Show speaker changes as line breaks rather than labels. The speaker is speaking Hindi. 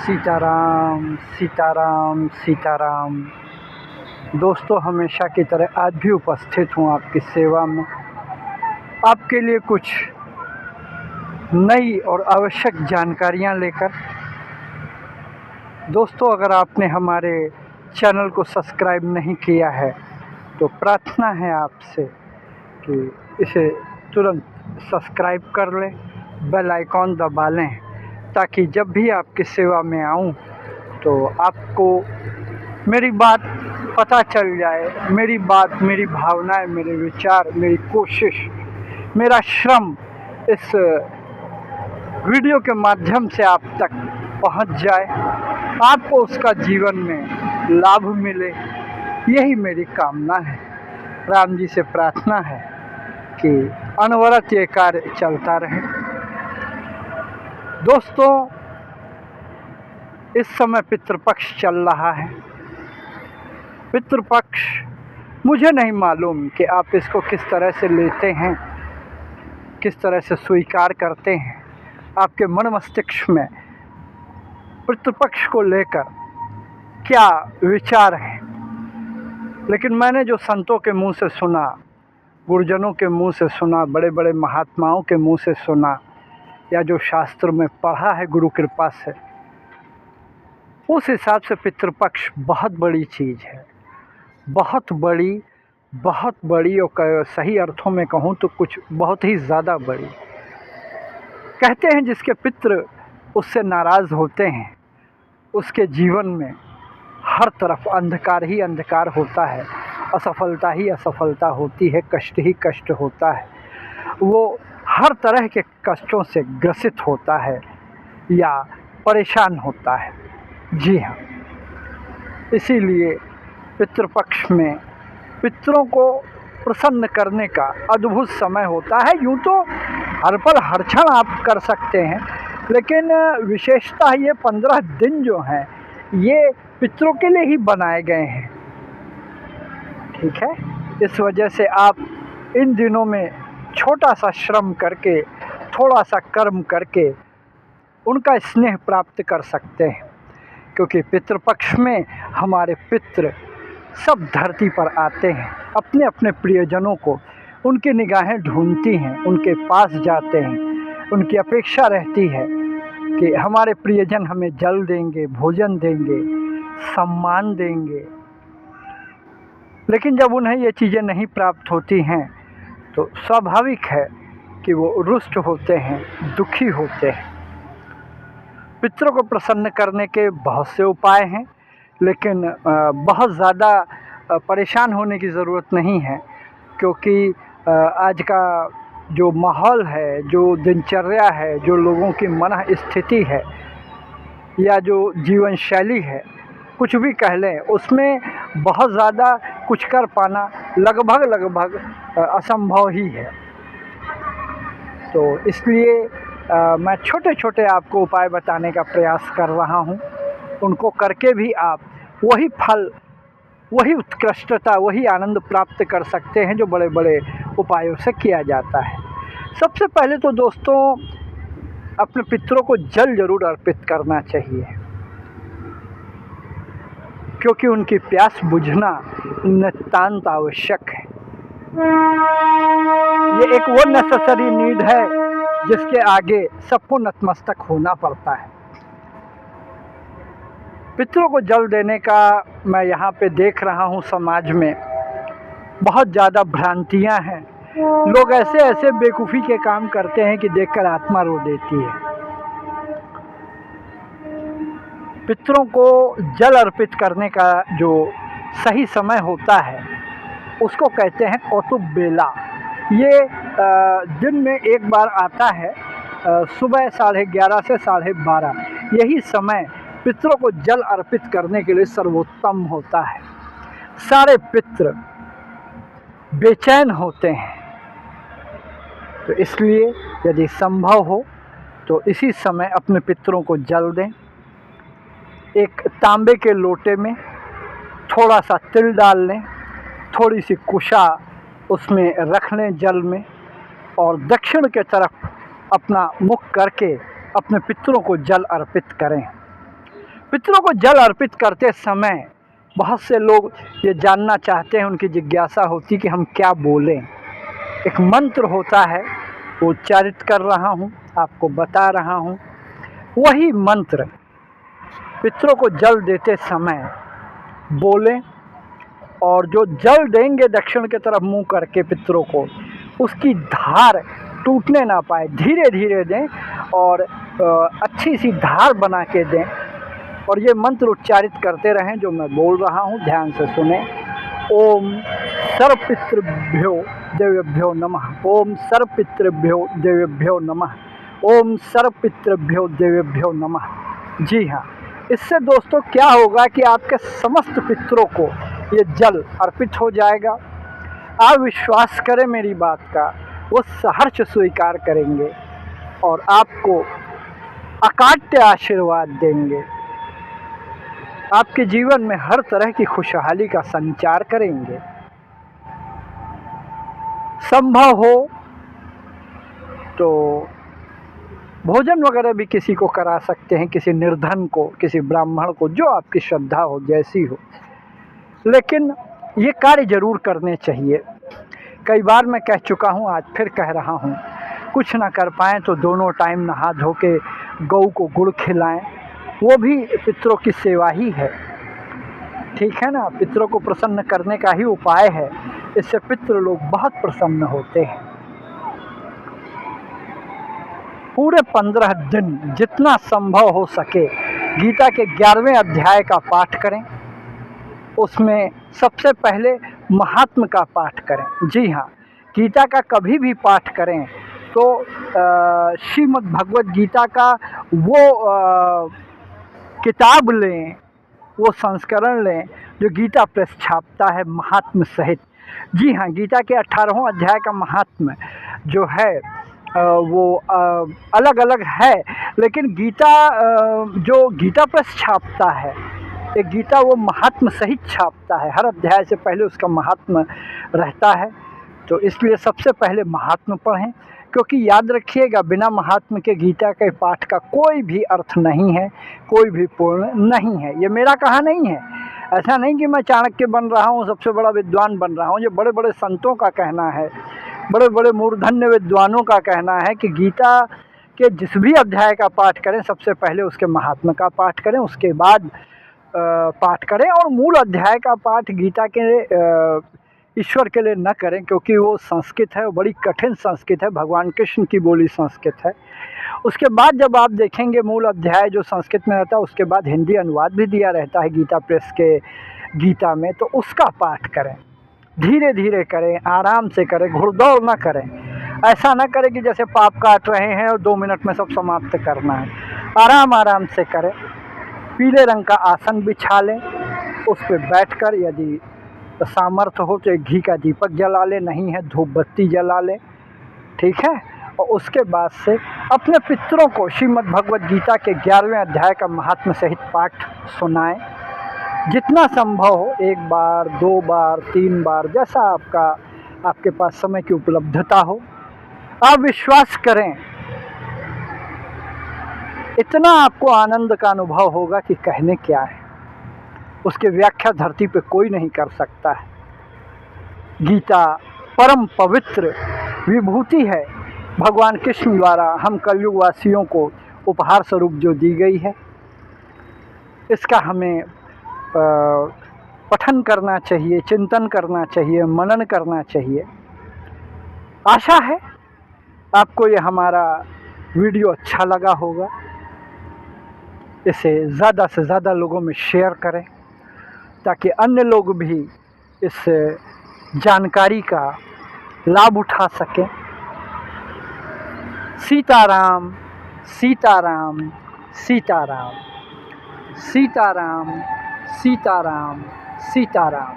सीताराम सीताराम सीताराम। दोस्तों, हमेशा की तरह आज भी उपस्थित हूँ आपकी सेवा में, आपके लिए कुछ नई और आवश्यक जानकारियाँ लेकर। दोस्तों, अगर आपने हमारे चैनल को सब्सक्राइब नहीं किया है तो प्रार्थना है आपसे कि इसे तुरंत सब्सक्राइब कर लें, बेल आइकॉन दबा लें, ताकि जब भी आपकी सेवा में आऊं तो आपको मेरी बात पता चल जाए। मेरी बात, मेरी भावनाएं, मेरे विचार, मेरी कोशिश, मेरा श्रम इस वीडियो के माध्यम से आप तक पहुंच जाए, आपको उसका जीवन में लाभ मिले, यही मेरी कामना है। राम जी से प्रार्थना है कि अनवरत ये कार्य चलता रहे। दोस्तों, इस समय पितृपक्ष चल रहा है। पितृपक्ष, मुझे नहीं मालूम कि आप इसको किस तरह से लेते हैं, किस तरह से स्वीकार करते हैं। आपके मन मस्तिष्क में पितृपक्ष को लेकर क्या विचार हैं। लेकिन मैंने जो संतों के मुंह से सुना, गुरुजनों के मुंह से सुना, बड़े बड़े महात्माओं के मुंह से सुना, या जो शास्त्र में पढ़ा है गुरु कृपा से, उस हिसाब से पितृपक्ष बहुत बड़ी चीज़ है। बहुत बड़ी और सही अर्थों में कहूँ तो कुछ बहुत ही ज़्यादा बड़ी। कहते हैं जिसके पितृ उससे नाराज़ होते हैं, उसके जीवन में हर तरफ अंधकार ही अंधकार होता है, असफलता ही असफलता होती है, कष्ट ही कष्ट होता है। वो हर तरह के कष्टों से ग्रसित होता है या परेशान होता है। जी हाँ, इसीलिए पितृपक्ष में पितरों को प्रसन्न करने का अद्भुत समय होता है। यूँ तो हर पल हर क्षण आप कर सकते हैं, लेकिन विशेषतः ये 15 दिन जो हैं ये पितरों के लिए ही बनाए गए हैं। ठीक है, इस वजह से आप इन दिनों में छोटा सा श्रम करके, थोड़ा सा कर्म करके उनका स्नेह प्राप्त कर सकते हैं। क्योंकि पितृपक्ष में हमारे पितृ सब धरती पर आते हैं, अपने अपने प्रियजनों को, उनकी निगाहें ढूंढती हैं, उनके पास जाते हैं। उनकी अपेक्षा रहती है कि हमारे प्रियजन हमें जल देंगे, भोजन देंगे, सम्मान देंगे। लेकिन जब उन्हें ये चीज़ें नहीं प्राप्त होती हैं तो स्वाभाविक है कि वो रुष्ट होते हैं, दुखी होते हैं। पितरों को प्रसन्न करने के बहुत से उपाय हैं, लेकिन बहुत ज़्यादा परेशान होने की ज़रूरत नहीं है। क्योंकि आज का जो माहौल है, जो दिनचर्या है, जो लोगों की मन स्थिति है या जो जीवन शैली है, कुछ भी कह लें, उसमें बहुत ज़्यादा कुछ कर पाना लगभग असंभव ही है। तो इसलिए मैं छोटे छोटे आपको उपाय बताने का प्रयास कर रहा हूँ। उनको करके भी आप वही फल, वही उत्कृष्टता, वही आनंद प्राप्त कर सकते हैं जो बड़े बड़े उपायों से किया जाता है। सबसे पहले तो दोस्तों, अपने पितरों को जल जरूर अर्पित करना चाहिए, क्योंकि उनकी प्यास बुझना नितांत आवश्यक है। ये एक वो नेसेसरी नीड है जिसके आगे सबको नतमस्तक होना पड़ता है। पितरों को जल देने का मैं यहाँ पे देख रहा हूँ समाज में बहुत ज़्यादा भ्रांतियाँ हैं। लोग ऐसे ऐसे बेवकूफ़ी के काम करते हैं कि देखकर आत्मा रो देती है। पितरों को जल अर्पित करने का जो सही समय होता है उसको कहते हैं कौतुक बेला। ये दिन में एक बार आता है, सुबह 11:30 से 12:30। यही समय पितरों को जल अर्पित करने के लिए सर्वोत्तम होता है। सारे पितृ बेचैन होते हैं, तो इसलिए यदि संभव हो तो इसी समय अपने पितरों को जल दें। एक तांबे के लोटे में थोड़ा सा तिल डाल लें, थोड़ी सी कुशा उसमें रख लें जल में, और दक्षिण के तरफ अपना मुख करके अपने पितरों को जल अर्पित करें। पितरों को जल अर्पित करते समय बहुत से लोग ये जानना चाहते हैं, उनकी जिज्ञासा होती कि हम क्या बोलें। एक मंत्र होता है, वो उच्चारित कर रहा हूँ, आपको बता रहा हूँ। वही मंत्र पितरों को जल देते समय बोलें, और जो जल देंगे दक्षिण की तरफ मुंह करके पितरों को, उसकी धार टूटने ना पाए, धीरे धीरे दें और अच्छी सी धार बना के दें। और ये मंत्र उच्चारित करते रहें जो मैं बोल रहा हूँ, ध्यान से सुने। ओम सर्वपितृभ्यो देवेभ्यो नमः, ओम सर्वपितृभ्यो देवेभ्यो नमः, ओम सर्वपितृभ्यो देवेभ्यो नमः। जी हाँ, इससे दोस्तों क्या होगा कि आपके समस्त पितरों को ये जल अर्पित हो जाएगा। आप विश्वास करें मेरी बात का, वो सहर्ष स्वीकार करेंगे और आपको अकाट्य आशीर्वाद देंगे। आपके जीवन में हर तरह की खुशहाली का संचार करेंगे। संभव हो तो भोजन वगैरह भी किसी को करा सकते हैं, किसी निर्धन को, किसी ब्राह्मण को, जो आपकी श्रद्धा हो, जैसी हो, लेकिन ये कार्य जरूर करने चाहिए। कई बार मैं कह चुका हूँ, आज फिर कह रहा हूँ, कुछ ना कर पाएँ तो दोनों टाइम नहा धो के गौ को गुड़ खिलाएं, वो भी पितरों की सेवा ही है। ठीक है ना, पितरों को प्रसन्न करने का ही उपाय है। इससे पितृ लोग बहुत प्रसन्न होते हैं। पूरे 15 दिन जितना संभव हो सके गीता के 11वें अध्याय का पाठ करें। उसमें सबसे पहले महात्म का पाठ करें। जी हाँ, गीता का कभी भी पाठ करें तो श्रीमद् भगवत गीता का वो किताब लें, वो संस्करण लें जो गीता प्रेस छापता है महात्म सहित। जी हाँ, गीता के 18वां अध्याय का महात्म जो है वो अलग अलग है, लेकिन गीता जो गीता प्रेस छापता है, एक गीता वो महात्म सहित छापता है। हर अध्याय से पहले उसका महात्म रहता है, तो इसलिए सबसे पहले महात्म पढ़ें। क्योंकि याद रखिएगा, बिना महात्म के गीता के पाठ का कोई भी अर्थ नहीं है, कोई भी पूर्ण नहीं है। ये मेरा कहा नहीं है, ऐसा नहीं कि मैं चाणक्य बन रहा हूँ, सबसे बड़ा विद्वान बन रहा हूँ। ये बड़े बड़े संतों का कहना है, बड़े बड़े मूर्धन्य विद्वानों का कहना है कि गीता के जिस भी अध्याय का पाठ करें सबसे पहले उसके महात्म का पाठ करें, उसके बाद पाठ करें। और मूल अध्याय का पाठ गीता के ईश्वर के लिए न करें, क्योंकि वो संस्कृत है, वो बड़ी कठिन संस्कृत है, भगवान कृष्ण की बोली संस्कृत है। उसके बाद जब आप देखेंगे मूल अध्याय जो संस्कृत में रहता है, उसके बाद हिंदी अनुवाद भी दिया रहता है गीता प्रेस के गीता में, तो उसका पाठ करें। धीरे धीरे करें, आराम से करें, घुड़दौड़ ना करें। ऐसा ना करें कि जैसे पाप काट रहे हैं और 2 मिनट में सब समाप्त करना है। आराम आराम से करें। पीले रंग का आसन बिछा लें, उस पर बैठकर यदि सामर्थ्य हो तो एक घी का दीपक जला लें, नहीं है धूप बत्ती जला लें। ठीक है, और उसके बाद से अपने पितरों को श्रीमद् भगवत गीता के 11वें अध्याय का महात्म सहित पाठ सुनाएं। जितना संभव हो, 1 बार, 2 बार, 3 बार, जैसा आपके पास समय की उपलब्धता हो। आप विश्वास करें, इतना आपको आनंद का अनुभव होगा कि कहने क्या है। उसकी व्याख्या धरती पे कोई नहीं कर सकता है। गीता परम पवित्र विभूति है, भगवान कृष्ण द्वारा हम कलयुग वासियों को उपहार स्वरूप जो दी गई है। इसका हमें पठन करना चाहिए, चिंतन करना चाहिए, मनन करना चाहिए। आशा है आपको ये हमारा वीडियो अच्छा लगा होगा। इसे ज़्यादा से ज़्यादा लोगों में शेयर करें ताकि अन्य लोग भी इस जानकारी का लाभ उठा सकें। सीताराम सीताराम सीताराम, सीताराम सीताराम सीताराम।